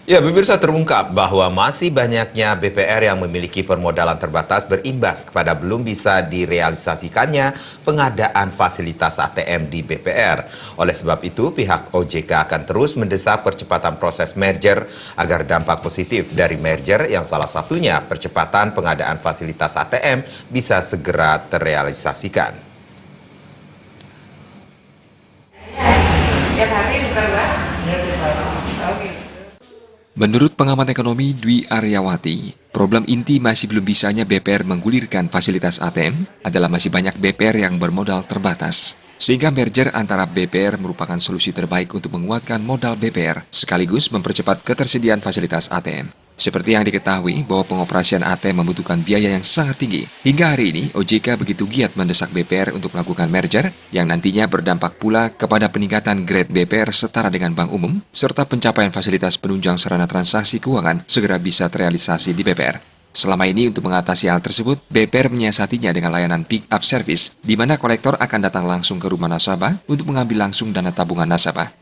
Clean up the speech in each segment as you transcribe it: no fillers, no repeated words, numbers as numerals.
Ya, pemirsa, terungkap bahwa masih banyaknya BPR yang memiliki permodalan terbatas berimbas kepada belum bisa direalisasikannya pengadaan fasilitas ATM di BPR. Oleh sebab itu, pihak OJK akan terus mendesak percepatan proses merger agar dampak positif dari merger yang salah satunya percepatan pengadaan fasilitas ATM bisa segera terrealisasikan. Tiap hari tukar uang? Oke. Menurut pengamat ekonomi Dwi Aryawati, problem inti masih belum bisanya BPR menggulirkan fasilitas ATM adalah masih banyak BPR yang bermodal terbatas. Sehingga merger antara BPR merupakan solusi terbaik untuk menguatkan modal BPR, sekaligus mempercepat ketersediaan fasilitas ATM. Seperti yang diketahui bahwa pengoperasian ATM membutuhkan biaya yang sangat tinggi. Hingga hari ini, OJK begitu giat mendesak BPR untuk melakukan merger, yang nantinya berdampak pula kepada peningkatan grade BPR setara dengan bank umum, serta pencapaian fasilitas penunjang sarana transaksi keuangan segera bisa terrealisasi di BPR. Selama ini untuk mengatasi hal tersebut, BPR menyiasatinya dengan layanan pick up service, di mana kolektor akan datang langsung ke rumah nasabah untuk mengambil langsung dana tabungan nasabah.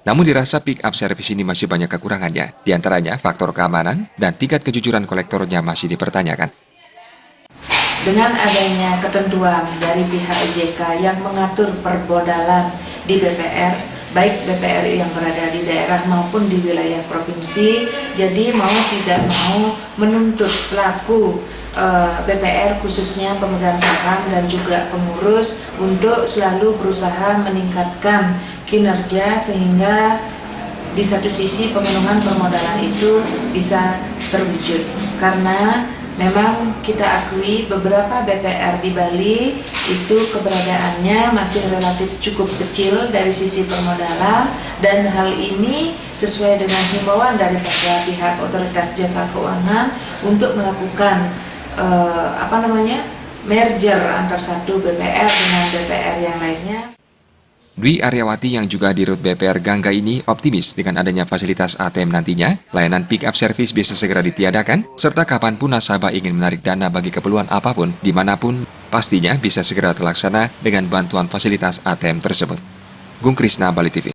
Namun dirasa pick up service ini masih banyak kekurangannya, diantaranya faktor keamanan dan tingkat kejujuran kolektornya masih dipertanyakan. Dengan adanya ketentuan dari pihak OJK yang mengatur permodalan di BPR, baik BPR yang berada di daerah maupun di wilayah provinsi, jadi mau tidak mau menuntut pelaku BPR khususnya pemegang saham dan juga pengurus untuk selalu berusaha meningkatkan kinerja sehingga di satu sisi pemenuhan permodalan itu bisa terwujud, karena memang kita akui beberapa BPR di Bali itu keberadaannya masih relatif cukup kecil dari sisi permodalan, dan hal ini sesuai dengan himbauan daripada pihak otoritas jasa keuangan untuk melakukan merger antar satu BPR dengan BPR yang lainnya. Dwi Aryawati yang juga dirut BPR Gangga ini optimis dengan adanya fasilitas ATM nantinya, layanan pick up service bisa segera ditiadakan, serta kapanpun nasabah ingin menarik dana bagi keperluan apapun, dimanapun, pastinya bisa segera terlaksana dengan bantuan fasilitas ATM tersebut. Gung Krisna, Bali TV.